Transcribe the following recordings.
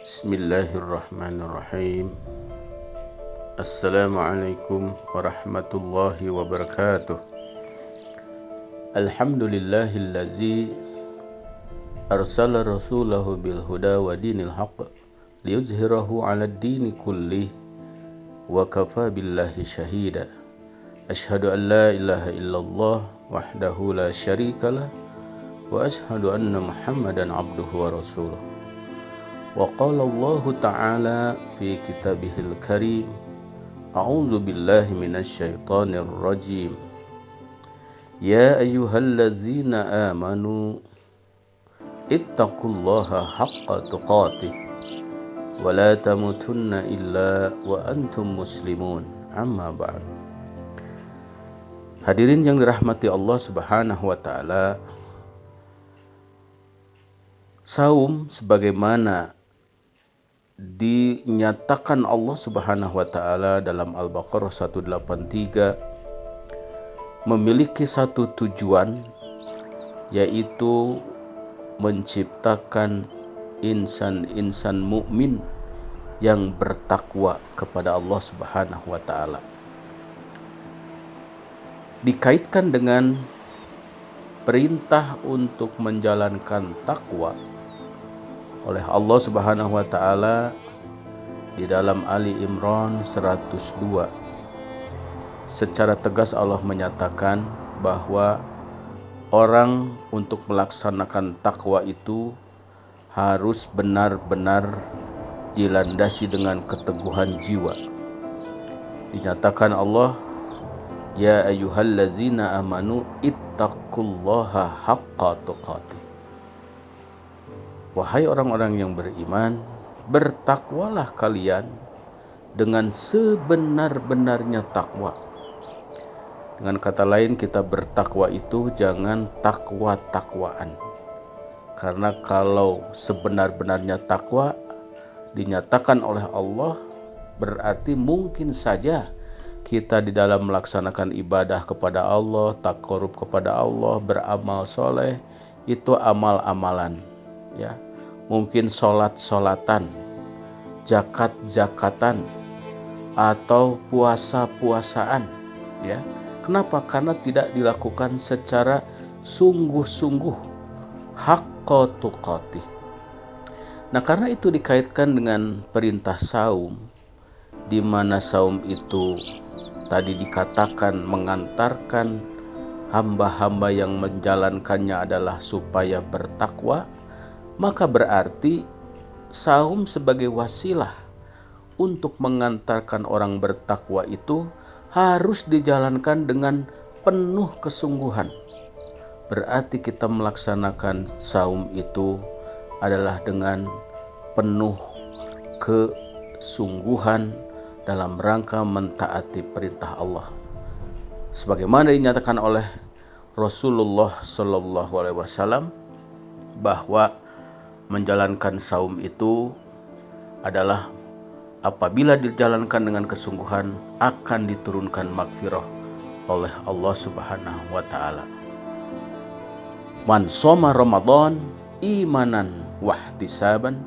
Bismillahirrahmanirrahim. Assalamualaikum warahmatullahi wabarakatuh. Alhamdulillahillazi arsala rasulahu bil huda wa dinil haqq liyuzhirahu 'alad dini kullih wa kafa billahi syahida. Asyhadu an la ilaha illallah wahdahu la syarikalah wa asyhadu anna Muhammadan abduhu wa rasuluh. Wa qala Allah ta'ala fi kitabihil karim, a'udzu billahi minasy syaithanir rajim. Ya ayyuhallazina amanu ittaqullaha haqqa tuqatih wa la tamutunna illa wa antum muslimun. Amma ba'd. Hadirin yang dirahmati Allah Subhanahu wa taala, saum sebagaimana dinyatakan Allah Subhanahu wa taala dalam Al-Baqarah 183 memiliki satu tujuan, yaitu menciptakan insan-insan mukmin yang bertakwa kepada Allah Subhanahu wa taala. Dikaitkan dengan perintah untuk menjalankan takwa oleh Allah Subhanahu wa taala di dalam Ali Imran 102. Secara tegas Allah menyatakan bahwa orang untuk melaksanakan takwa itu harus benar-benar dilandasi dengan keteguhan jiwa. Dinyatakan Allah, ya ayyuhallazina amanu ittaqullaha haqqa tuqatih. Wahai orang-orang yang beriman, bertakwalah kalian dengan sebenar-benarnya takwa. Dengan kata lain, kita bertakwa itu jangan takwa-takwaan. Karena kalau sebenar-benarnya takwa dinyatakan oleh Allah, berarti mungkin saja kita di dalam melaksanakan ibadah kepada Allah, taqarrub kepada Allah, beramal soleh, itu amal-amalan. Ya, mungkin sholat-sholatan, zakat-zakatan, atau puasa-puasaan. Ya, kenapa? Karena tidak dilakukan secara sungguh-sungguh, haqqa tuqatih. Nah, karena itu dikaitkan dengan perintah saum, di mana saum itu tadi dikatakan mengantarkan hamba-hamba yang menjalankannya adalah supaya bertakwa. Maka berarti saum sebagai wasilah untuk mengantarkan orang bertakwa itu harus dijalankan dengan penuh kesungguhan. Berarti kita melaksanakan saum itu adalah dengan penuh kesungguhan dalam rangka mentaati perintah Allah. Sebagaimana dinyatakan oleh Rasulullah Shallallahu Alaihi Wasallam bahwa menjalankan saum itu adalah apabila dijalankan dengan kesungguhan akan diturunkan maghfirah oleh Allah Subhanahu wa taala. Man shoma Ramadan imanan wahtisaban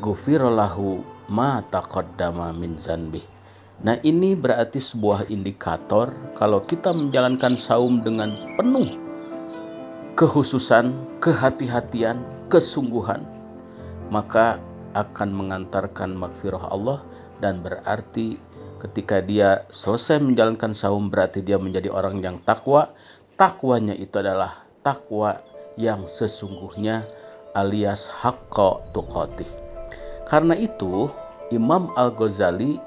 ghufira lahu ma taqaddama min zanbih. Nah, ini berarti sebuah indikator kalau kita menjalankan saum dengan penuh kehususan, kehati-hatian, kesungguhan, maka akan mengantarkan maghfirah Allah. Dan berarti ketika dia selesai menjalankan saum, berarti dia menjadi orang yang takwa. Takwanya itu adalah takwa yang sesungguhnya alias haqqa tuqatih. Karena itu Imam Al-Ghazali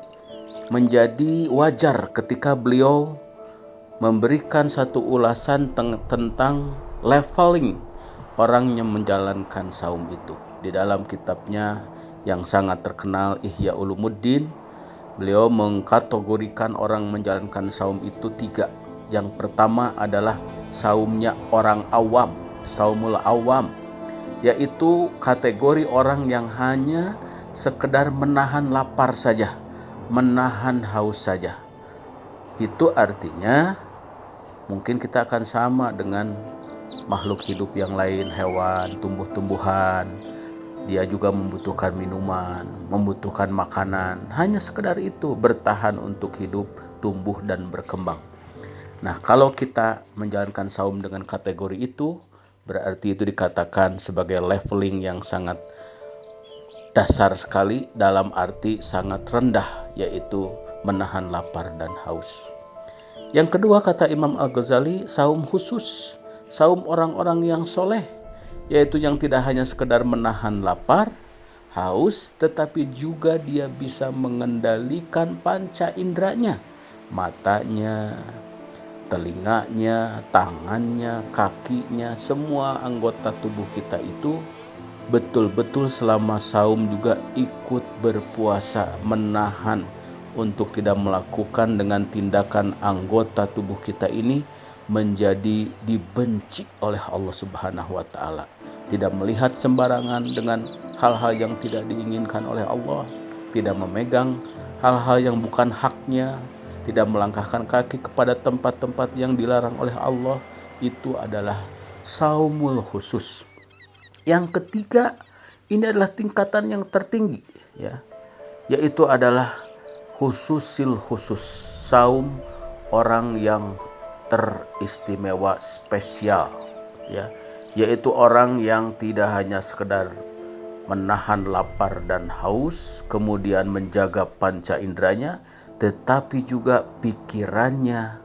menjadi wajar ketika beliau memberikan satu ulasan tentang leveling orang yang menjalankan saum itu. Di dalam kitabnya yang sangat terkenal Ihya Ulumuddin, beliau mengkategorikan orang menjalankan saum itu 3. Yang pertama adalah saumnya orang awam, saumul awam, yaitu kategori orang yang hanya sekedar menahan lapar saja, menahan haus saja. Itu artinya mungkin kita akan sama dengan makhluk hidup yang lain, hewan, tumbuh-tumbuhan, Dia juga membutuhkan minuman, membutuhkan makanan. Hanya sekedar itu, bertahan untuk hidup, tumbuh dan berkembang. Nah, kalau kita menjalankan saum dengan kategori itu, berarti itu dikatakan sebagai leveling yang sangat dasar sekali, dalam arti sangat rendah, yaitu menahan lapar dan haus. Yang kedua, kata Imam Al-Ghazali, saum khusus, saum orang-orang yang soleh, yaitu yang tidak hanya sekedar menahan lapar, haus, tetapi juga dia bisa mengendalikan panca inderanya, matanya, telinganya, tangannya, kakinya, semua anggota tubuh kita itu betul-betul selama saum juga ikut berpuasa, menahan untuk tidak melakukan dengan tindakan anggota tubuh kita ini menjadi dibenci oleh Allah Subhanahu wa Ta'ala. Tidak melihat sembarangan dengan hal-hal yang tidak diinginkan oleh Allah, tidak memegang hal-hal yang bukan haknya, tidak melangkahkan kaki kepada tempat-tempat yang dilarang oleh Allah. Itu adalah saumul khusus. Yang ketiga, ini adalah tingkatan yang tertinggi, ya, yaitu adalah khususil khusus, saum orang yang teristimewa, spesial, ya, yaitu orang yang tidak hanya sekedar menahan lapar dan haus, kemudian menjaga panca inderanya, tetapi juga pikirannya,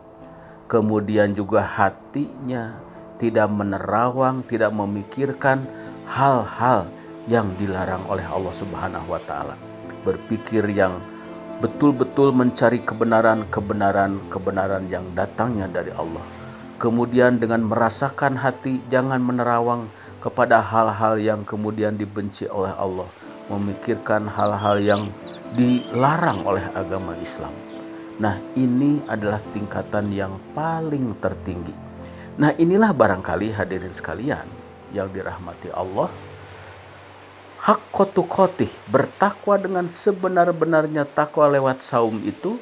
kemudian juga hatinya tidak menerawang, tidak memikirkan hal-hal yang dilarang oleh Allah Subhanahu wa Ta'ala. Berpikir yang betul-betul mencari kebenaran yang datangnya dari Allah. Kemudian dengan merasakan hati, jangan menerawang kepada hal-hal yang kemudian dibenci oleh Allah, memikirkan hal-hal yang dilarang oleh agama Islam. Nah, ini adalah tingkatan yang paling tertinggi. Nah, inilah barangkali hadirin sekalian yang dirahmati Allah, hakku tuqatih, bertakwa dengan sebenar-benarnya takwa lewat saum itu,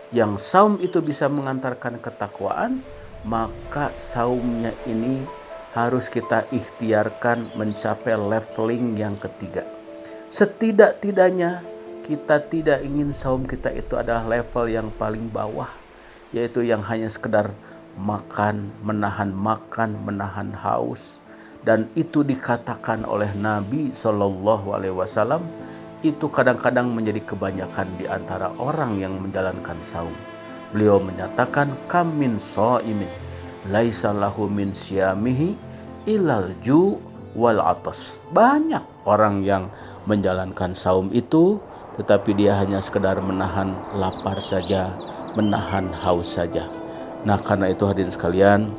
yang saum itu bisa mengantarkan ketakwaan, maka saumnya ini harus kita ikhtiarkan mencapai leveling yang ketiga. Setidak-tidaknya kita tidak ingin saum kita itu adalah level yang paling bawah, yaitu yang hanya sekedar makan, menahan haus. Dan itu dikatakan oleh Nabi SAW, itu kadang-kadang menjadi kebanyakan di antara orang yang menjalankan saum. Beliau menyatakan, kam min shaimin laisa lahu min siyamihi ilal ju' wal atas. Banyak orang yang menjalankan saum itu, tetapi dia hanya sekedar menahan lapar saja, menahan haus saja. Nah, karena itu hadirin sekalian,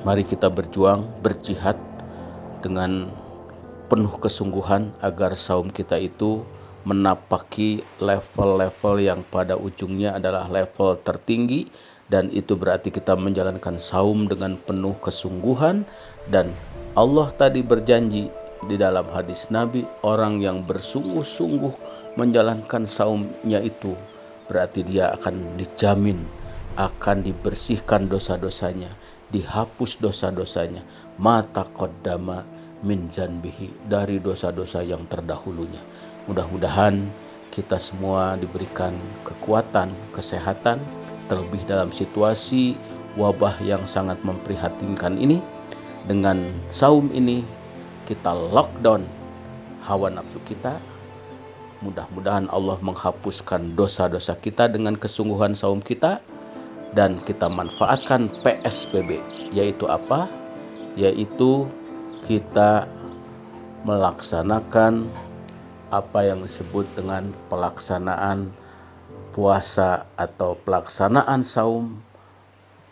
mari kita berjuang, berjihad dengan penuh kesungguhan agar saum kita itu menapaki level-level yang pada ujungnya adalah level tertinggi, dan itu berarti kita menjalankan saum dengan penuh kesungguhan. Dan Allah tadi berjanji di dalam hadis Nabi, orang yang bersungguh-sungguh menjalankan saumnya itu berarti dia akan dijamin akan dibersihkan dosa-dosanya, dihapus dosa-dosanya, mata qaddama min zanbihi, dari dosa-dosa yang terdahulunya. Mudah-mudahan kita semua diberikan kekuatan, kesehatan, terlebih dalam situasi wabah yang sangat memprihatinkan ini. Dengan saum ini kita lockdown hawa nafsu kita. Mudah-mudahan Allah menghapuskan dosa-dosa kita dengan kesungguhan saum kita, dan kita manfaatkan PSBB, yaitu apa? Yaitu kita melaksanakan apa yang disebut dengan pelaksanaan puasa atau pelaksanaan saum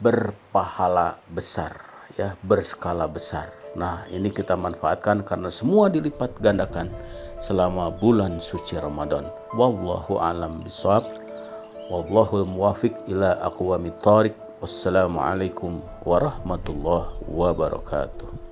berpahala besar, ya, berskala besar. Nah, ini kita manfaatkan karena semua dilipat gandakan selama bulan suci Ramadan. Wallahu a'lam bishawab. Wallahul muwafiq ila aqwamit thoriq. Wassalamualaikum warahmatullahi wabarakatuh.